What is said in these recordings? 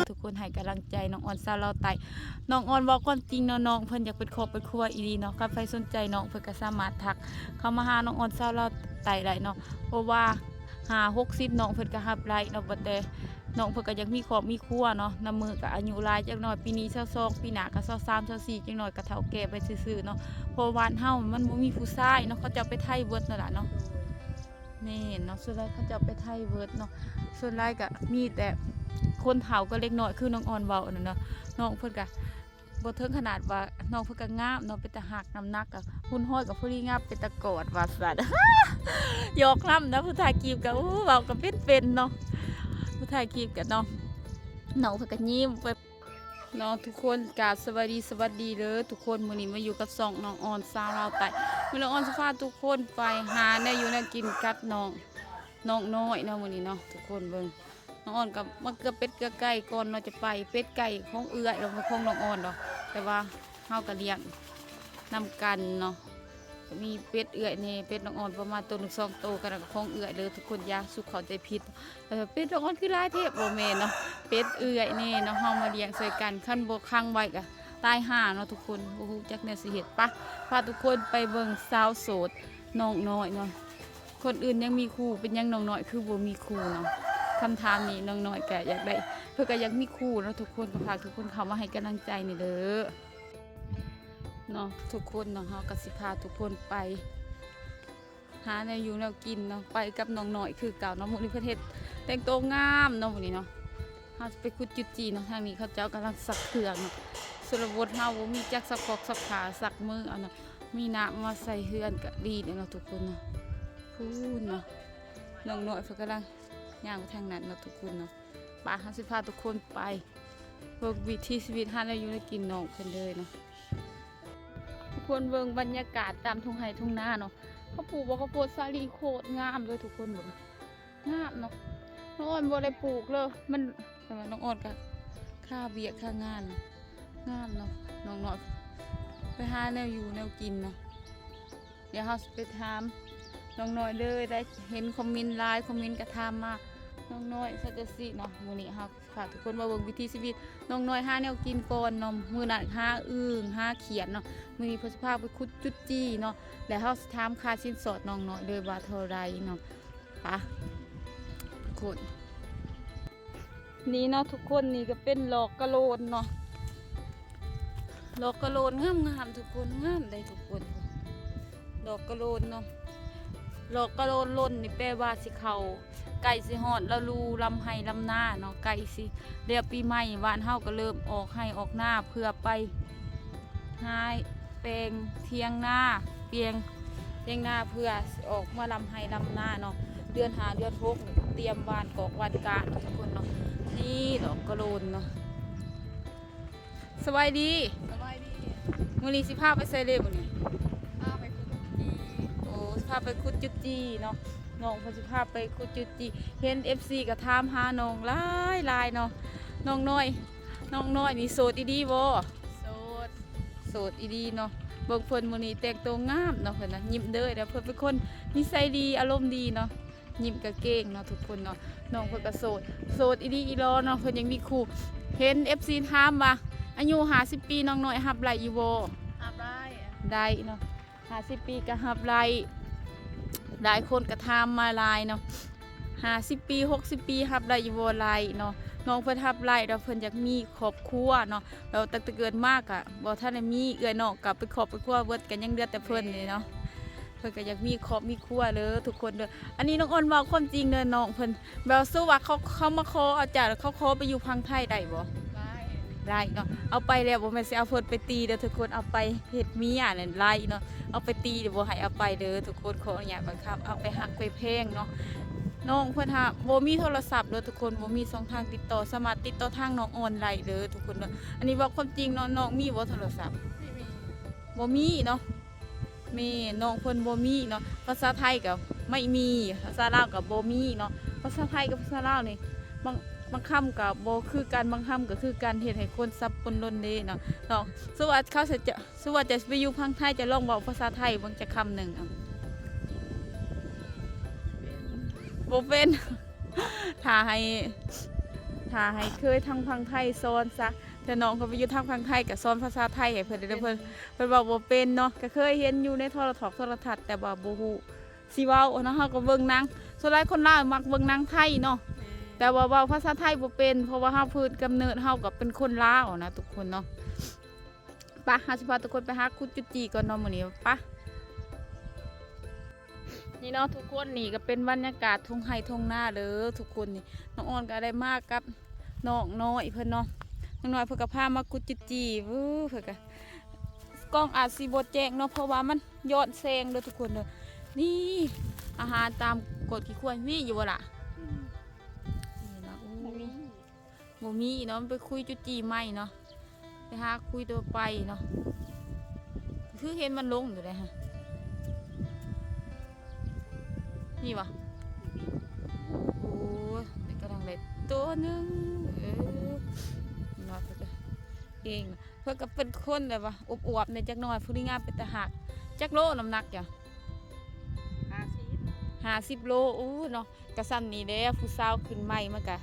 ทุกคนให้กำลังใจน้องออนซาเราไตน้องออนบอกความจริงเนาะน้องเพิ่นอยากเป็นครอบเป็นครัวอีหลีเนาะใครสนใจน้องเพิ่นก็สามารถทักเข้ามาหาน้องออนซาเราไตได้เนาะเพราะว่า60น้องเพิ่นก็รับไล่เนาะบ่แต่น้องเพิ่นก็อยากมีครอบมีครัวเนาะนำมือก็อายุหลายจักหน่อยปีนี้22ปีหน้าก็23 24จักหน่อยก็เฒ่าแก่ไปซื่อๆเนาะเพราะบ้านเฮามันบ่มีผู้ชายเนาะเขาจะไปไทยเบิดนั่นล่ะเนาะนี่เนาะส่วนหลายเขาจะไปไทยเบิดเนาะส่วนหลายก็มีแต่คนเฒ่าก็เล็กน้อยคือน้องออนเว้านั่นเนาะน้องเพิ่นก็บ่ถึงขนาดว่าน้องเพิ่นก็งามเนาะเป็นตาหักน้ำหนักก็หุ่นห้อยก็ผู้ดีงามเป็นตะกอดว่าซั่น หยอกนำนะผู้ถ่ายคลิปก็เว้าก็เป็นๆเนาะผู้ถ่ายคลิปก็เนาะน้องเพิ่นก็ยิ้มไปเนาะทุกคนกราบสวัสดีเด้อทุกคนมื้อนี้มาอยู่กับช่องน้องออนสาวลาวใต้มื้อน้องออนสิพาทุกคนไปหาแนวอยู่แนวกินกับน้องน้อยเนาะมื้อนี้เนาะทุกคนเบิ่งน้องออนกับมาเกลือเป็ดเกลือไก่ก่อนเราจะไปเป็ดไก่ของเอื้อยเราไม่ของน้องออนดอกแต่ว่าเฮาก็เลี้ยงนำกันเนาะมีเป็ดเอื้อยนี่เป็ดน้องออนประมาณตัว1 2ตัวกันกับของเอื้อยเลยทุกคนอย่าสุขเข้าใจผิดแต่เป็ดน้องออนคือหลายเทพบ่แม่นเนาะเป็ดเอื้อยนี่เนาะเฮามาเลี้ยงใส่กันคั่นบ่ค้างไว้ก็ตายห่าเนาะทุกคนบ่ฮู้จักแนวสิเฮ็ดปะพาทุกคนไปเบิ่งสาวโสดน้องน้อยเนาะคนอื่นยังมีคู่เป็นยังน้องน้อยคือบ่มีคู่เนาะคำถามนี้น้องน้อยก็อยากได้เพื่อก็อยากมีคู่เนาะทุกคนก็ฝากทุกคนเข้ามาให้กำลังใจนี่เด้อเนาะทุกคนเนาะเฮาก็สิพาทุกคนไปหาแนวอยู่แนวกินเนาะไปกับน้องน้อยคือเก่าเนาะมื้อนี้ประเทศแต่งตัวงามเนาะมื้อนี้เนาะเฮาจะไปขุดจุดจีเนาะทางนี้เขาเจ้ากำลังสักเครื่องเนาะสุรบดเฮาบ่มีจักสักกอกสักขาสักมือเอาเนาะมีน้ำมาใส่เฮือนก็ดีเนาะทุกคนเนาะพูนเนาะน้องน้อยเพิ่นกำลังย่างไปทางนั้นเนาะทุกคนเนาะป้าเฮาสิพาทุกคนไปเบิ่งวิถีชีวิตหาแนวอยู่แนวกินน้องเพิ่นเลยเนาะทุกคนเบิ่งบรรยากาศตามทุ่งไร่ทุ่งนาเนาะเขาปลูกบ่ข้าวโพดสาลีโคตรงามเลยทุกคนเบิ่งงามเนาะน้องอ่อนบ่ได้ปลูกเลยมันแต่ว่าน้องอ่อนก็ค่าเบียกค่างานเนาะงามเนาะน้องน้อยไปหาแนวอยู่แนวกินเนาะเดี๋ยวเฮาสิไปถามน้องน้อยเลยได้เห็นคอมเมนต์ไลน์คอมเมนต์กระทำมาน้องน้อยสักสิเนาะมื้อนี้เฮาฝากทุกคนมาเบิ่งวิถีชีวิตน้องน้อยหาแนวกินก่อนเนาะมื้อนั้นหาอึ่งหาเขียดเนาะมื้อนี้เพิ่นสิพาไปขุดจุดจี้เนาะแล้วเฮาสิถามค่าสินสอดน้องน้อยเลยว่าเท่าไรเนาะไปทุกคนนี่เนาะทุกคนนี่ก็เป็นหลอกกะโลนเนาะหลอกกะโลนงามๆทุกคนงามได้ทุกคนดอกกะโลนเนาะดอกกะโลนล่นนี่แปลว่าสิเขาไก่สิหอดละลูลำไห้ลำหน้าเนาะไก่สิเรียบปีใหม่บ้านเฮาก็เริ่มออกให้ออกหน้าเพื่อไปหาแปลงเทียงหน้าเปียงหน้าเพื่อออกมาลำไห้ลำหน้าเนาะเดือน5เดือน6เตรียมวานกอกวานกาทุกคนเนาะนี่ดอกกะโลนเนาะสบายดีมื้อนี้สิพาไปใส่เล็บมื้อนี้โอ้สิพาไปขุดจุดจีเนาะน้องเพิ่นสิพาไปขุดจุดจีเห็น FC ก็ถามหาน้องหลายเนาะน้องน้อยนี่โสดอีดีบ่โสดอีดีเนาะเบิ่งเพิ่นมื้อนี้แต่งตัวงามเนาะเพิ่นน่ะยิ้มเด้อเด้อเพิ่นเป็นคนนิสัยดีอารมณ์ดีเนาะยิ้มก็เก่งเนาะทุกคนเนาะน้องเพิ่นก็โสดอีดีอีรอเนาะเพิ่นยังมีคู่เห็น FC ถามว่าอายุ50ปีน้องน้อยรับไล่อยู่บ่รับได้เนาะ50ปีก็รับไล่หลายคนก็ถามมาหลายเนาะ50ปี60ปีรับไล่อยู่บ่ไล่เนาะน้องเพิ่นรับไล่แล้วเพิ่นอยากมีครอบครัวเนาะแล้วตั้งแต่เกิดมากอ่ะบ่ทันได้มีเอื้อยน้องก็เป็นครอบเป็นครัวเบิดกันยังเหลือแต่เพิ่นนี่เนาะเพิ่นก็อยากมีครอบมีครัวเด้อทุกคนเด้ออันนี้น้องอ้นเว้าความจริงเด้อน้องเพิ่นแบบสู้ว่าเขามาขอเอาจ้ะเขาขอไปอยู่พังไทยได้บ่ได้เนาะเอาไปแล้วบ่แม่นสิเอาเพิ่นไปตีเด้อทุกคนเอาไปเฮ็ดเมียนั่นไล่เนาะเอาไปตีเดี๋ยวบ่ให้เอาไปเด้อทุกคนขออนุญาตบังคับเอาไปหักไปแพงเนาะน้องเพิ่นหาบ่มีโทรศัพท์เด้อทุกคนบ่มีช่องทางติดต่อสามารถติดต่อทางน้องออนไลน์เด้อทุกคนเนาะอันนี้บอกความจริงเนาะน้องมีบ่โทรศัพท์บ่มีเนาะมีน้องเพิ่นบ่มีเนาะภาษาไทยก็ไม่มีภาษาลาวก็บ่มีเนาะภาษาไทยกับภาษาลาวนี่บางคำกับโบคือการบางคำก็คือการเห็นให้คนซับปนล้นเด้เนาะเนาะสวัสดิ์เขาสวัสดิ์จะไปอยู่พังไทยจะลองบอกภาษาไทยบางจะคำหนึ่งโบเป็นถ้า ถ้าให้เคยทางพังไทยสอนซะแต่น้องเขาไปอยู่ทางพังไทยก็สอนภาษาไทยให้เพิ่นได้เพิ่นเว้าบ่เป็นเนาะก็เคยเห็นอยู่ในโทรทัศน์แต่ว่าบ่ฮู้สิเว้าเนาะเฮาก็เบิ่งหนังส่วนหลายคนลาวมักเบิ่งหนังไทยเนาะแต่ว่าเว้าภาษาไทยบ่เป็นเพราะว่าเฮาพื้นกำเนิดเฮาก็เป็นคนลาวนะทุกคนเนาะไปเฮาสิพาทุกคนไปหาคุณจุจีก่อนเนาะมื้อนี้ไปนี่เนาะทุกคนนี่ก็เป็นบรรยากาศทุ่งไร่ทุ่งนาเด้อทุกคนนี่น้องออนก็ได้มากับน้องน้อยเพิ่นเนาะน้องน้อยเพิ่นก็พามากุดจุจีเพิ่นก็กล้องอาจสิบ่แจ้งเนาะเพราะว่ามันย้อนแสงเด้อทุกคนเด้อนี่อาหารตามกฎขี้ควายมีอยู่บ่ล่ะนี่นะบ่มีเนาะมันไปคุยจุจีใหม่เนาะไปหาคุยตัวไปเนาะคือเห็นมันลงอยู่เลยฮะนี่วะโอ้ยแต่กำลังเลยตัวหนึงนอนไปเลยเองเพื่อกับเป็นคนแบบว่าอวบๆในจักหน่อยผู้ที่งามเป็นตะหักจักโลน้ำหนักจ้ะ50 โลอู้เนาะกระสันนี่เด้ผู้สาวขึ้นใหม่มากะ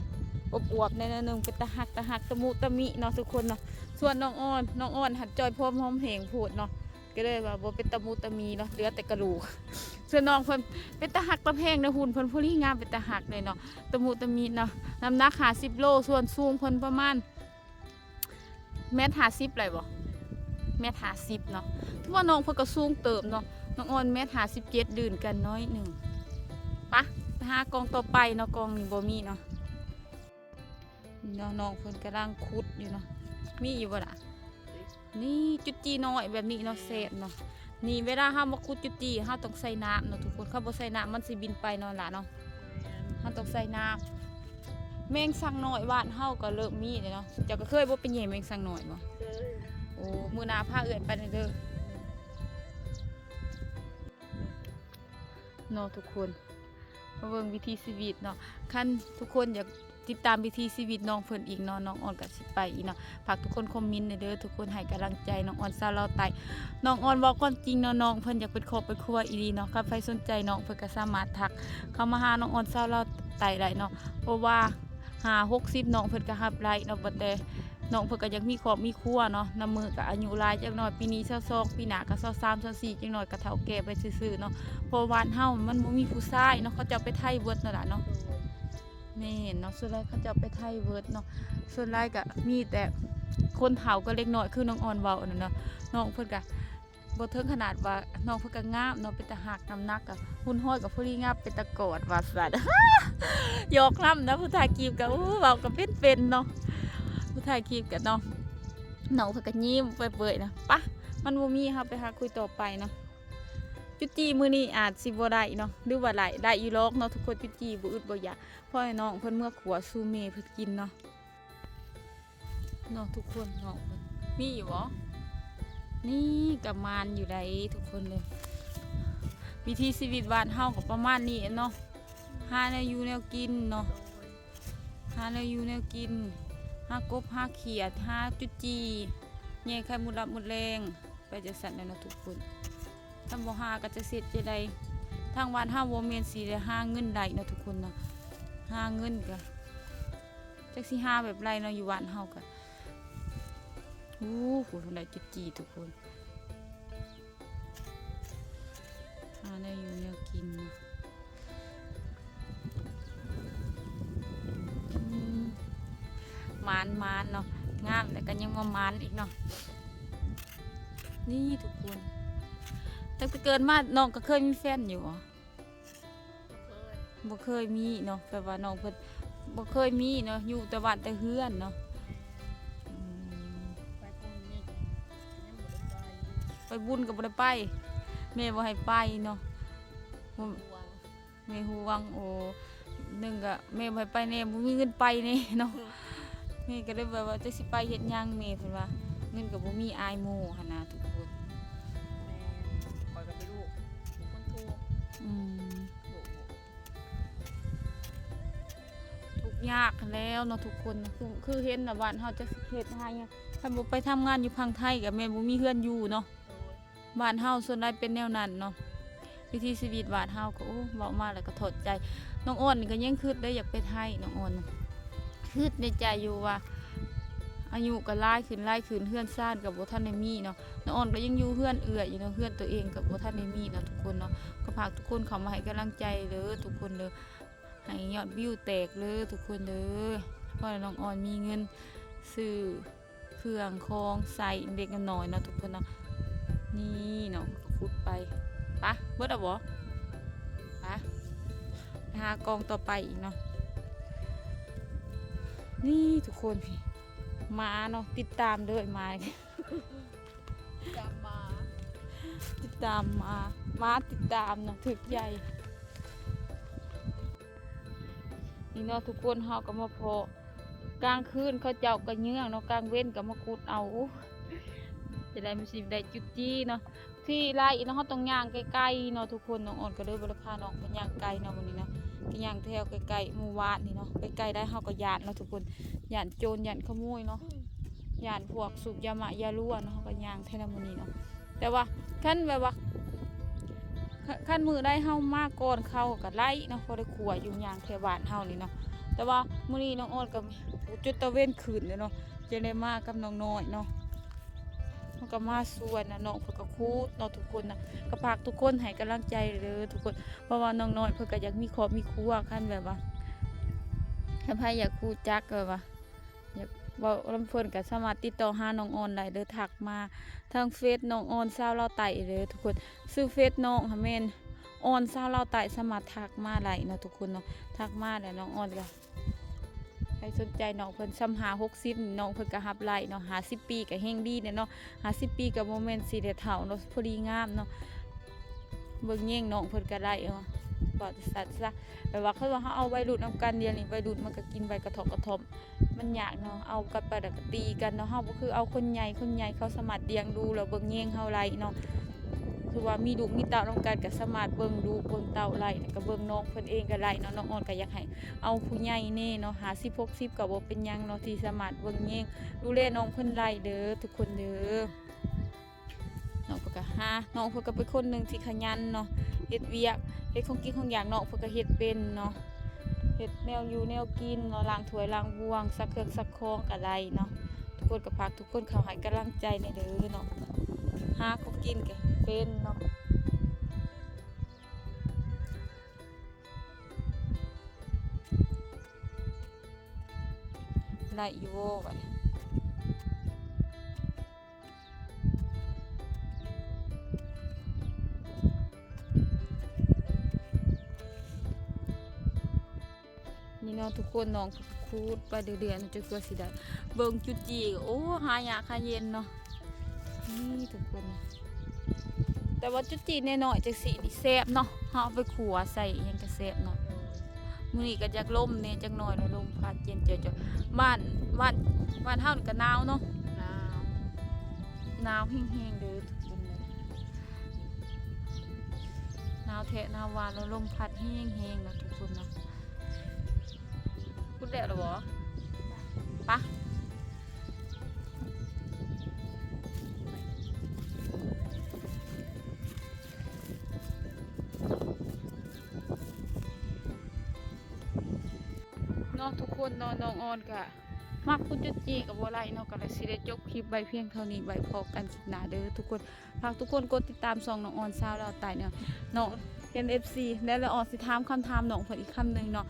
อวบๆในนึงเป็นตะหักตะมุตะมิเนาะทุกคนเนาะส่วนน้องอ้อนหัดจอยพร้อมหอมเพลงพูดเนาะก็เลยว่าบ่เป็นตะมุตะมีเนาะเหลือแต่กระดูกส่วนน้องเพิ่นเป็นตะหักตะแพงในหุ่นเพิ่นผู้ที่งามเป็นตะหักเลยเนาะตะมุตะมีเนาะน้ำหนัก50 โลส่วนสูงเพิ่นประมาณ1.50 เลยบ่1.50 เนาะถือว่าน้องเพิ่นก็สูงเติบเนาะน้องอ้อน1.57ดื่นกันน้อยหนึ่งปะไปหากองต่อไปเนาะกองนี่บ่มีเนาะน้องเพิ่นกำลังขุดอยู่เนาะมีอยู่บ่ล่ะนี่จุดจีน้อยแบบนี้เนาะเศษเนาะนี่เวลาเฮามาขุดจุดจีเฮาต้องใส่น้ำเนาะทุกคนถ้าบ่ใส่น้ำมันสิบินไปเนาะล่ะเนาะเฮาต้องใส่น้ำแมงสังน้อยบ้านเฮาก็เริ่มมีเลยเนาะเจ้าก็เคยบ่เป็นแย่แมงสังน้อยบ่โอ้มื้อหน้าพาเอื้อนไปเด้อเนาะทุกคนมาเบิ่งวิถีชีวิตเนาะคันทุกคนอยากติดตามวิถีชีวิตน้องเพิ่นอีกเนาะน้องออนก็สิไปอีกเนาะฝากทุกคนคอมเมนต์เด้อทุกคนให้กำลังใจน้องออนซาลาวไตน้องออนบอกความจริงเนาะน้องเพิ่นอยากเป็นครอบเป็นครัวอีหลีเนาะถ้าใครสนใจน้องเพิ่นก็สามารถทักเข้ามาหาน้องออนซาลาวไตได้เนาะเพราะว่า60น้องเพิ่นก็รับไลเนาะบ่แต่น้องเพิ่นก็อยากมีครอบมีครัวเนาะนำมือก็อายุหลายจักหน่อยปีนี้22ปีหน้าก็23 24จักหน่อยก็เฒ่าแก่ไปซื่อๆเนาะเพราะบ้านเฮามันบ่มีผู้ชายเนาะเขาจะไปไทยเบิดนั่นล่ะเนาะแม่นเนาะส่วนหลายเขาจะไปไทยเบิดเนาะส่วนหลายก็มีแต่คนเฒ่าก็เล็กน้อยคือน้องอ่อนเว้านั่นเนาะน้องเพิ่นก็บ่ถึงขนาดว่าน้องเพิ่นก็งามเนาะเป็นตาหักน้ำหนักก็หุ่นห้อยกับผู้ที่งามเป็นตะกอดว่าซั่น ยกนำนะผู้ถ่ายคลิปก็เว้าก็เป็นเนาะผู้ถ่ายคลิปก็เนาะน้องเพิ่นก็ยิ้มเปื่อยๆนะปะมันบ่มีครับไปหาคุยต่อไปเนาะจุจีมื้อนี้อาจสิบ่ได้เนาะหรือว่าได้อยู่หรอกเนาะทุกคนจุจีบ่อึดบ่อยากเพราะให้น้องเพิ่นเมื่อขัวซูเมเพิ่นกินเนาะทุกคนน้องเพิ่นมีอยู่บ่นี่กับมานอยู่ใดทุกคนเลยวิธีชีวิตบ้านเฮาก็ประมาณนี้เนาะหาแนวอยู่แนวกินเนาะหาแนวอยู่แนวกินหากบหาเขียดหาจุจีแย่ไข่มุดลับมุดแรงไปจะสั่นแล้วเนาะทุกคนทำบ่หาก็จะเสร็จจะได้ทางบ้านเฮาบ่แม่นสิได้หาเงินได้เนาะทุกคนเนาะหาเงินก็จักสิหาแบบไรเนาะอยู่บ้านเฮาก็โอ้โหได้จุจีทุกคนหาได้อยู่แนวกินมานเนาะงามแต่ก็ยังมามานอีกเนาะนี่ทุกคนตั้งแต่เกิดมาน้องก็เคยมีแฟนอยู่บ่เคยมีเนาะแปลว่าน้องเพิ่นบ่เคยมีเนาะอยู่แต่บ้านแต่เฮือนเนาะไปบุญก็บ่ได้ไปแม่บ่ให้ไปเนาะแม่ฮู้วังโอ้นึงก็แม่บ่ให้ไปแน่บ่มีเงินไปแน่เนาะแม่ก็เลยแบบว่าจะสิไปเฮ็ดหยังแม่เพิ่นว่าเงินก็บ่มีอายหมู่หั่นน่ะทุกคนคอยกันไปลูกคนโทรทุกยากแล้วเนาะทุกคนคือเห็นน่ะบ้านเฮาจะเฮ็ดให้คันบ่ไปทำงานอยู่พังไทยก็แม่บ่มีเฮือนอยู่เนาะบ้านเฮาส่วนใหญ่เป็นแนวนั้นเนาะวิถีชีวิตบ้านเฮาก็เว้ามาแล้วก็ถอดใจน้องอ้อนนี่ก็ยังคิดได้อยากไปไทยน้องอ้อน ฮึดในใจอยู่ว่าอายุก็หลายขึ้นเฮือนซ่านกับบ่ทันได้มีเนาะน้องอ่อนก็ยังอยู่เฮือนเอื้อยอยู่เนาะเฮือนตัวเองกับบ่ทันได้มีเนาะทุกคนเนาะก็ฝากทุกคนเข้ามาให้กำลังใจเด้อทุกคนเด้อให้ยอดวิวแตกเลยทุกคนเด้อเพราะน้องอ่อนมีเงินซื้อเครื่องของใส่เด็กน้อยเนาะทุกคนเนาะนี่เนาะขุดไปปะเบิดเอาบ่ปะหากองต่อไปอีกเนาะนี่ทุกคนพี่มาเนาะติดตามเด้อมา จะมา ติดตามมาติดตามเนาะถึกใหญ่นี่เนาะทุกคนเฮาก็มาพอกลางคืนเขาเจ้าก็เยื่องเนาะกลางเว้นก็มาขุดเอาจะได้มีสิได้จุดจี้เนาะที่ไร่เนาะเฮาต้องย่างใกล้ๆเนาะทุกคนน้องอ่อนก็เลยบ่ได้พาน้องไปย่างไกลเนาะวันนี้เนาะไปย่างแถวใกล้ๆหมู่บ้านนี่เนาะใกล้ๆได้เฮาก็ย่านเนาะทุกคนย่านโจรย่านขโมยเนาะย่านพวกสูบยามะยารั่วเนาะเฮาก็ย่างแถวนั้นมื้อนี้เนาะแต่ว่าคันแบบว่าขั้นมือได้เฮามาก่อนเข้ากับไล่เนาะพอได้ขัวอยู่อย่างแถวบ้านเฮานี่เนาะแต่ว่ามื้อนี้น้องอ้อนกับจุดตะเวนขึ้นเนาะจะได้มากับน้องน้อยเนาะมันก็มาสวนนะน้องเพิ่นก็คูดเนาะทุกคนนะก็ฝากทุกคนให้กำลังใจเด้อทุกคนเพราะว่าน้องน้อยเพิ่นก็อยากมีครอบมีครัวคันแบบว่าถ้าใครอยากคูดจักแบบว่าอยากเว้าลำเพิ่นก็สามารถติดต่อหาน้องอ้อนได้เด้อทักมาทางเฟซน้องอ้อนสาวลาวไต่เด้อทุกคนชื่อเฟซน้องค่ะแม่นออนสาวลาวไต่สามารถทักมาได้เนาะทุกคนเนาะทักมาแล้วน้องอ้อนก็ใครสนใจน้องเพิ่นซ้ำหา60น้องเพิ่นก็รับไล่เนาะ50ปีก็แฮงดีเนาะ50ปีก็บ่แม่นสิได้เฒ่าเนาะพอดีงามเนาะเบิ่งแย่งน้องเพิ่นก็ได้เนาะบ่สัตว์ซะแบบว่าเขาว่าเฮาเอาวัยรุ่นนำกันเดียวนี่วัยรุ่นมันก็กินใบกระทอมมันยากเนาะเอากันไปแล้วก็ตีกันเนาะเฮาบ่คือเอาคนใหญ่เขาสามารถเลี้ยงดูแล้วเบิ่งแย่งเฮาไล่เนาะคือว่ามีลูกมีเต้านำกันก็สามารถเบิ่งดูเบิ่งเต้าไล่แล้วก็เบิ่งน้องเพิ่นเองก็ไล่เนาะน้องอ่อนก็อยากให้เอาผู้ใหญ่แน่เนาะ50 60ก็บ่เป็นหยังเนาะที่สามารถเบิ่งแย่งดูแลน้องเพิ่นไล่เด้อทุกคนเด้อน้องเพิ่นก็น้องเพิ่นก็เป็นคนหนึงที่ขยันเนาะเฮ็ดเวียกเฮ็ดของกินของอย่างน้องเพิ่นก็เฮ็ดเป็นเนาะเฮ็ดแนวอยู่แนวกินเนาะล้างถ้วยล้างบ่วงซักเครื่องซักของก็ไล่เนาะทุกคนก็ฝากทุกคนเข้าให้กำลังใจในเด้อเนาะหาของกินก็เป็นเนาะได้อยู่บัดนี้นี่เนาะทุกคนน้องคูดไปเดือนๆจนกว่าสิได้เบิ่งจุดจีก็โอ้หายากหาเย็นเนาะนี่ทุกคนแต่ว่าจุดจีน้อยๆจังสินี่แซ่บเนาะเฮาเอาไปขัวใส่หยังก็แซ่บเนาะมื้อนี้ก็จักลมแน่จักหน่อยเนาะลมพัดเย็นจ่อยๆบ้านเฮานี่ก็หนาวเนาะหนาวแห้งๆเด้อทุกคนเลยหนาวแท้หนาวหวานแล้วลมพัดแห้งๆเนาะทุกคนเนาะพูดแล้วเหรอบ่ปะเนาะทุกคนเนาะน้องออนกะมักคุณจุดจีกับบัวไลเนาะก็เลยสิได้จบคลิปใบเพียงเท่านี้ใบพอกันคลิปหน้าเด้อทุกคนฝากทุกคนกดติดตามช่องน้องออนสาวลาวใต้เนาะน้องเห็น FC แล้วละออนสิถามคำถามน้องเพิ่นอีกคำหนึงเนาะ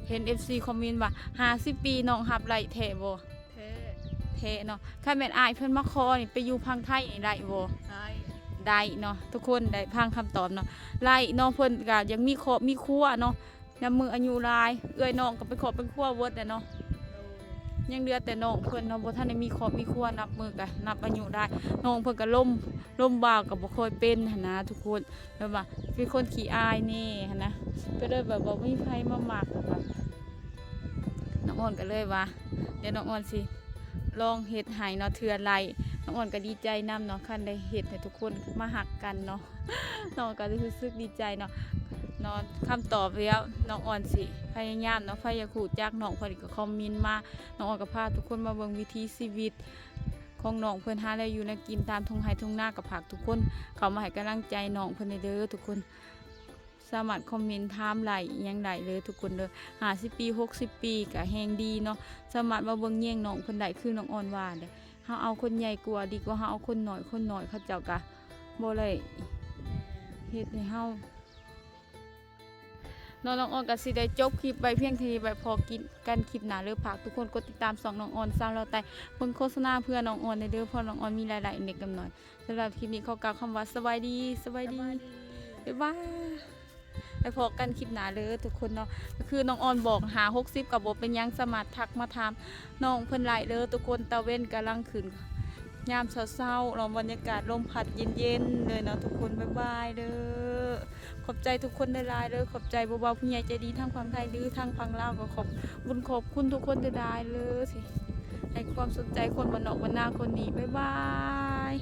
เห็น FC คอมเมนต์ว่า50ปีน้องรับไล่แท้บ่ เท่ แท้เนาะคันแม่นอายเพิ่นมาขอนี่ไปอยู่พังไทยนี่ได้บ่ ได้ ได้เนาะทุกคนได้พังคำตอบเนาะไล่น้องเพิ่นก็ยังมีครอบมีครัวเนาะนำมืออายุหลายเอื้อยน้องก็เป็นครอบเป็นครัวเวิร์ดเนาะยังเหลือแต่น้องเพิ่นเนาะบ่ทันได้มีครอบมีครัวนับมือก็นับอายุได้น้องเพิ่นก็ล่มบ่าวก็บ่ค่อยเป็นหั่นนะทุกคนแบบว่าเป็นคนขี้อายนี่หั่นนะก็เลยแบบบ่มีไผมามักแบบน้องอ่อนก็เลยว่าเดี๋ยวน้องอ่อนสิลองเฮ็ดให้เนาะเทื่อไล่น้องอ่อนก็ดีใจนำเนาะคันได้เฮ็ดให้ทุกคนมาฮักกันเนาะ น้องก็รู้สึกดีใจเนาะนอนคำตอบแล้วน้องอ่อนสิพยายามเนาะพยายามขู่จากน้องเพิ่นก็คอมเมนต์มาน้องอ่อนก็พาทุกคนมาเบิ่งวิถีชีวิตของน้องเพิ่นหาอะไรอยู่ในกินตามทุ่งไร่ทุ่งนากับผักทุกคนเข้ามาให้กำลังใจน้องเพิ่นเด้อทุกคน สามารถคอมเมนต์ถามไหลอิหยังได้เลยทุกคนเด้อ50 ปี60 ปีก็แฮงดีเนาะสามารถมาเบิ่งแย่งน้องเพิ่นได้คือน้องอ่อนว่าเด้อเฮาเอาคนใหญ่กว่าดีกว่าเฮาเอาคนน้อยเขาเจ้าก็บ่ได้เฮ็ดให้เฮาน้องอ่อนก็สิได้จบคลิปไว้เพียงเท่านี้ไว้พอกินกันคลิปหน้าเด้อฝากทุกคนกดติดตาม2น้องอ่อนสาวเราไต่เบิ่งโฆษณาเพื่อน้องอ่อนได้เด้อเพราะน้องอ่อนมีรายได้เล็กน้อยสำหรับคลิปนี้ขอกล่าวคำว่าสบายดีบ๊ายบายไปพอกันคลิปหน้าเลยทุกคนเนาะก็คือน้องออนบอกหา60กับบ่เป็นหยังสามารถทักมาถามน้องเพิ่นไลน์เด้อทุกคนตะเว้นกำลังขึ้นยามเช้าๆเนาะบรรยากาศลมพัดเย็นๆเลยเนาะทุกคนบ๊ายบายเด้อขอบใจทุกคนหลายๆเด้อขอบใจบ่าวๆผู้ใหญ่ใจดีทั้งฝั่งไทยหรือทั้งฝั่งลาวก็ขอบคุณทุกคนหลายๆเลยสิให้ความสนใจคนบ้านนอกบ้านนาคนนี้บ๊ายบาย